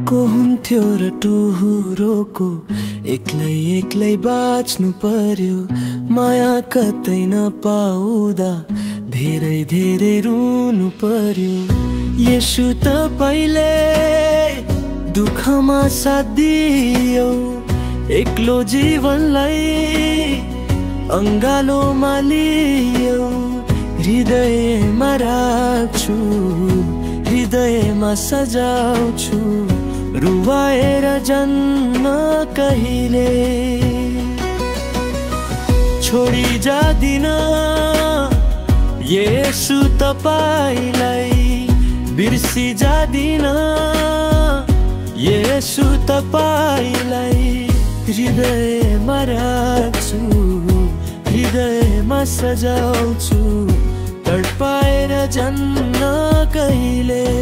को हुन्थ्यो र टुहुरोको एक्लै एक्लै बाँच्नु पर्यो। माया कतै नपाउँदा धेरै धेरै रुनु पर्यो। येशू तपाईले दुःखमा साथ दियो, एक्लो जीवनलाई अंगालोमा लियो। हृदयमा राख्छु, हृदयमा सजाउँछु, रुवाएर जन्म कहिले छोडी जादिन। येशू तपाईलाई बिर्सी जादिन। येशू तपाईलाई हृदयमा राख्छु, हृदयमा सजाउँछु, तडपाएर जन्न कहिले।